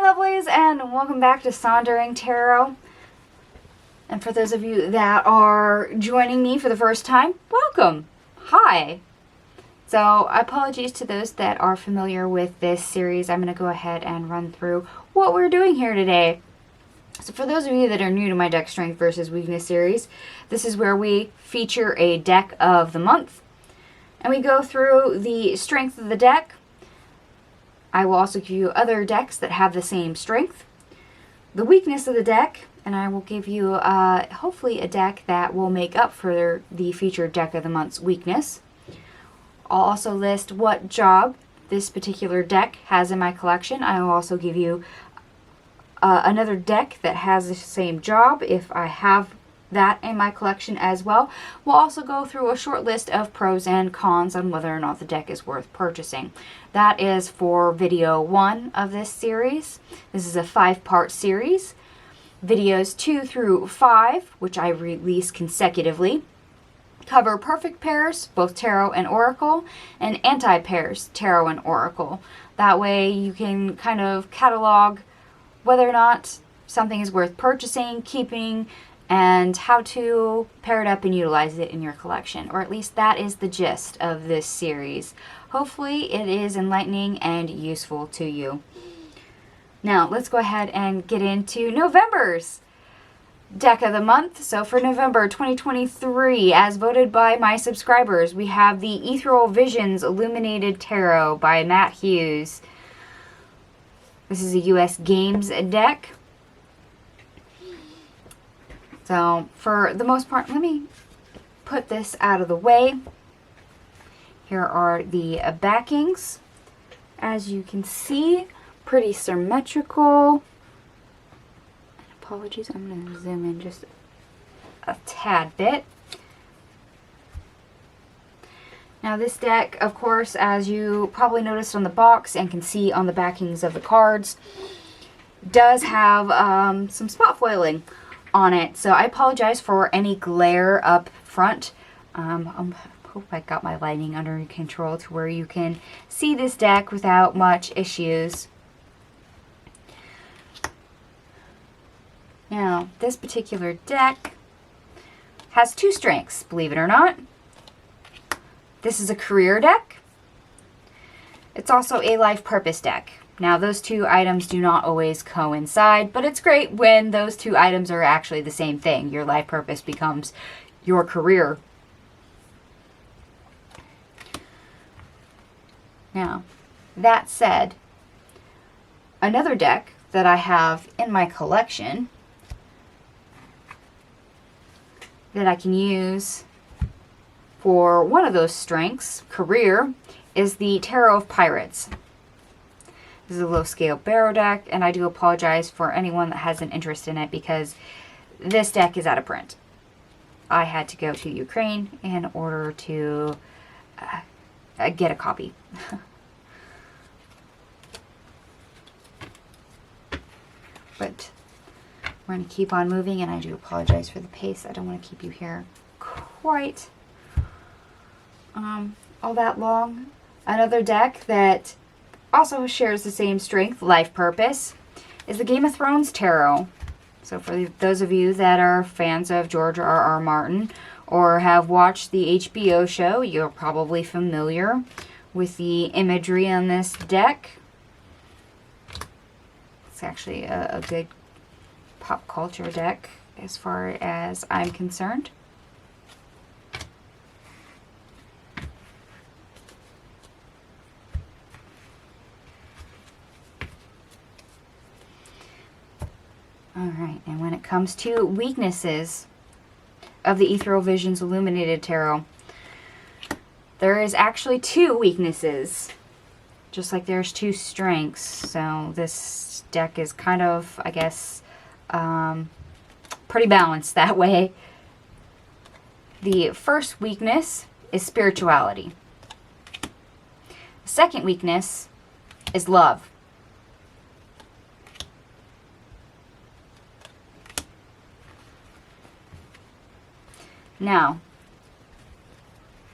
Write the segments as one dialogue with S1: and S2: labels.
S1: lovelies, and welcome back to Sondering Tarot. And for those of you that are joining me for the first time, welcome. Hi. So apologies to those that are familiar with this series. I'm going to go ahead and run through what we're doing here today. So for those of you that are new to my deck strength versus weakness series, this is where we feature a deck of the month. And we go through the strength of the deck. I will also give you other decks that have the same strength, the weakness of the deck, and I will give you hopefully a deck that will make up for the featured deck of the month's weakness. I'll also list what job this particular deck has in my collection. I will also give you another deck that has the same job if I have that in my collection as well. We'll also go through a short list of pros and cons on whether or not the deck is worth purchasing. That is for video 1 of this series. This is a 5-part series. Videos 2 through 5, which I release consecutively, cover perfect pairs, both tarot and oracle, and anti-pairs, tarot and oracle. That way you can kind of catalog whether or not something is worth purchasing, keeping, and how to pair it up and utilize it in your collection. Or at least that is the gist of this series. Hopefully it is enlightening and useful to you. Now let's go ahead and get into November's deck of the month. So for November 2023, as voted by my subscribers, we have the Ethereal Visions Illuminated Tarot by Matt Hughes. This is a US Games deck. So for the most part, let me put this out of the way. Here are the backings. As you can see, pretty symmetrical. Apologies, I'm going to zoom in just a tad bit. Now this deck, of course, as you probably noticed on the box and can see on the backings of the cards, does have some spot foiling on it. So I apologize for any glare up front. I hope I got my lighting under control to where you can see this deck without much issues. Now, this particular deck has 2 strengths, believe it or not. This is a career deck. It's also a life purpose deck. Now, those 2 items do not always coincide, but it's great when those 2 items are actually the same thing. Your life purpose becomes your career. Now, that said, another deck that I have in my collection that I can use for one of those strengths, career, is the Tarot of Pirates. This is a low-scale barrow deck, and I do apologize for anyone that has an interest in it because this deck is out of print. I had to go to Ukraine in order to get a copy. But we're going to keep on moving, and I do apologize for the pace. I don't want to keep you here quite all that long. Another deck that also shares the same strength, life purpose, is the Game of Thrones Tarot. So for those of you that are fans of George R.R. Martin or have watched the HBO show, you're probably familiar with the imagery on this deck. It's actually a good pop culture deck as far as I'm concerned. Alright, and when it comes to weaknesses of the Ethereal Visions Illuminated Tarot, there is actually 2 weaknesses, just like there's 2 strengths. So this deck is kind of, I guess, pretty balanced that way. The first weakness is spirituality. The second weakness is love. Now,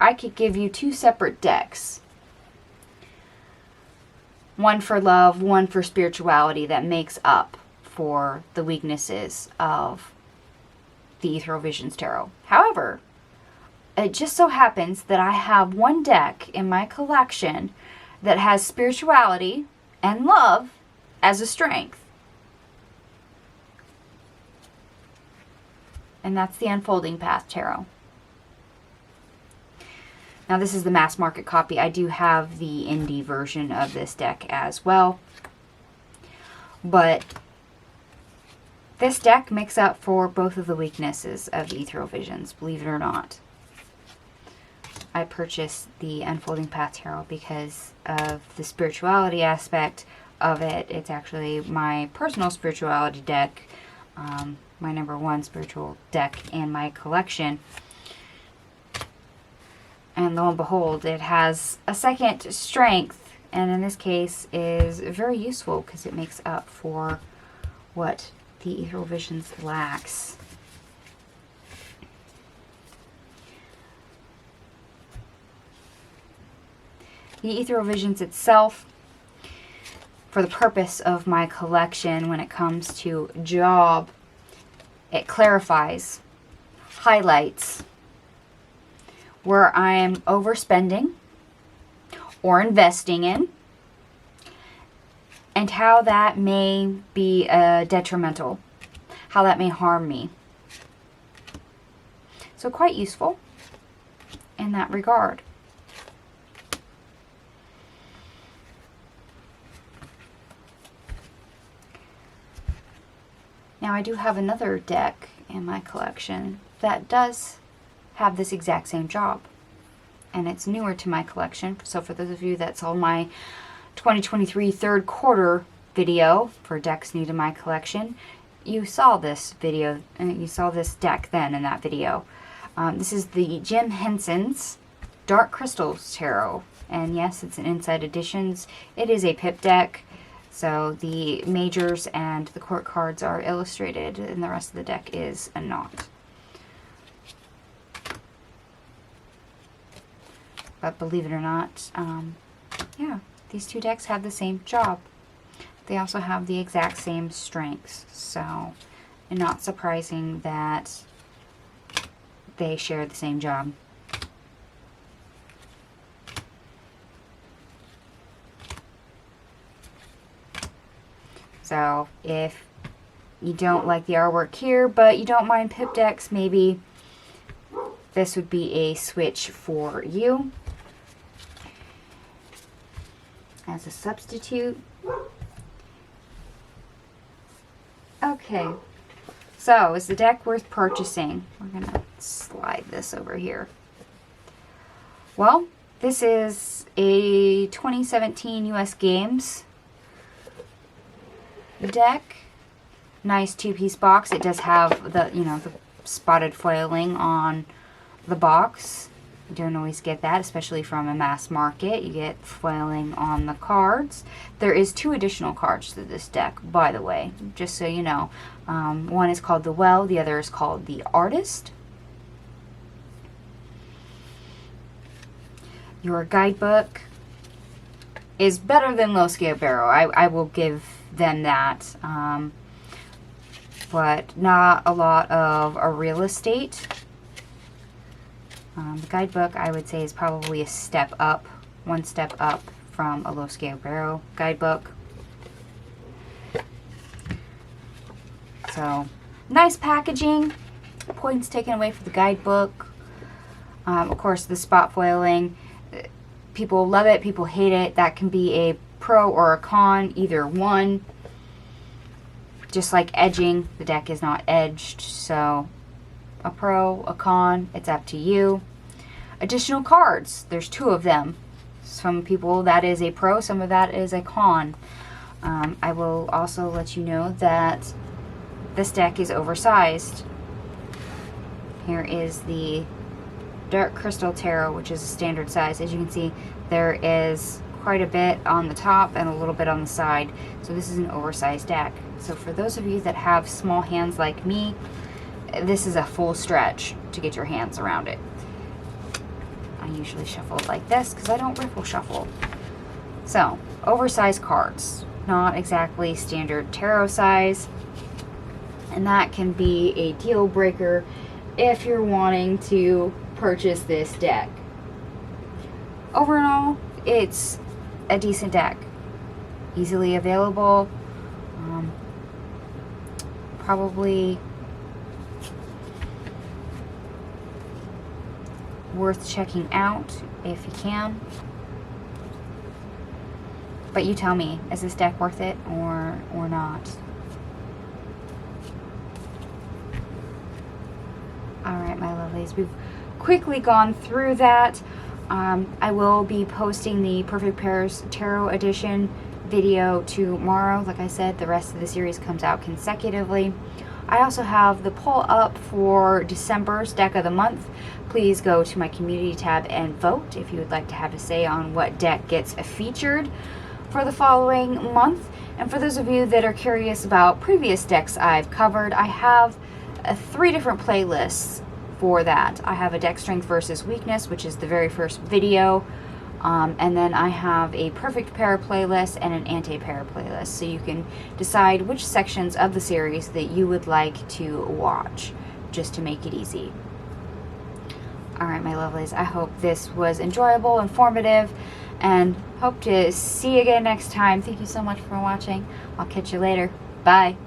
S1: I could give you 2 separate decks. one for love, one for spirituality, that makes up for the weaknesses of the Ethereal Visions Tarot. However, it just so happens that I have one deck in my collection that has spirituality and love as a strength. And that's the Unfolding Path Tarot. Now this is the mass market copy. I do have the indie version of this deck as well. But this deck makes up for both of the weaknesses of the Ethereal Visions, believe it or not. I purchased the Unfolding Path Tarot because of the spirituality aspect of it. It's actually my personal spirituality deck, my #1 spiritual deck in my collection. And lo and behold, it has a second strength, and in this case is very useful because it makes up for what the Ethereal Visions lacks. The Ethereal Visions itself, for the purpose of my collection when it comes to job, it clarifies, highlights where I am overspending or investing in, and how that may be detrimental, how that may harm me. So quite useful in that regard. Now I do have another deck in my collection that does have this exact same job, and it's newer to my collection. So for those of you that saw my 2023 third quarter video for decks new to my collection, you saw this video, and you saw this deck then in that video. This is the Jim Henson's Dark Crystals Tarot, and yes, it's an Inside Editions. It is a pip deck, so the majors and the court cards are illustrated, and the rest of the deck is not. But believe it or not, yeah, these two decks have the same job. They also have the exact same strengths, so not surprising that they share the same job. So if you don't like the artwork here, but you don't mind pip decks, maybe this would be a switch for you as a substitute. Okay, so is the deck worth purchasing? We're gonna slide this over here. Well, this is a 2017 US Games deck. Nice two-piece box. It does have the, the spotted foiling on the box. You don't always get that, especially from a mass market. You get foiling on the cards. There is 2 additional cards to this deck, by the way, just so you know. One is called the Well, the other is called the Artist. Your guidebook is better than Low Scale Barrow. I will give them that. But not a lot of a real estate. The guidebook, I would say, is probably a step up, one step up from a Low Scale Barrow guidebook. So, nice packaging. Points taken away from the guidebook. Of course, the spot foiling. People love it, people hate it. That can be a pro or a con, either one. Just like edging, the deck is not edged, so a pro, a con, it's up to you. Additional cards, there's 2 of them. Some people that is a pro, some of that is a con. I will also let you know that this deck is oversized. Here is the Dark Crystal Tarot, which is a standard size. As you can see, there is quite a bit on the top and a little bit on the side. So this is an oversized deck. So for those of you that have small hands like me, this is a full stretch to get your hands around it. I usually shuffle it like this because I don't riffle shuffle. So, oversized cards, not exactly standard tarot size, and that can be a deal breaker if you're wanting to purchase this deck. Overall, it's a decent deck, easily available, probably worth checking out if you can. But you tell me, is this deck worth it or not? Alright, my lovelies, we've quickly gone through that. I will be posting the Perfect Pairs Tarot Edition video tomorrow. Like I said, the rest of the series comes out consecutively. I also have the poll up for December's Deck of the Month. Please go to my community tab and vote if you would like to have a say on what deck gets featured for the following month. And for those of you that are curious about previous decks I've covered, I have 3 different playlists for that. I have a deck strength versus weakness, which is the very first video, and then I have a perfect pair playlist and an anti-pair playlist, so you can decide which sections of the series that you would like to watch, just to make it easy. Alright, my lovelies, I hope this was enjoyable, informative, and hope to see you again next time. Thank you so much for watching. I'll catch you later. Bye.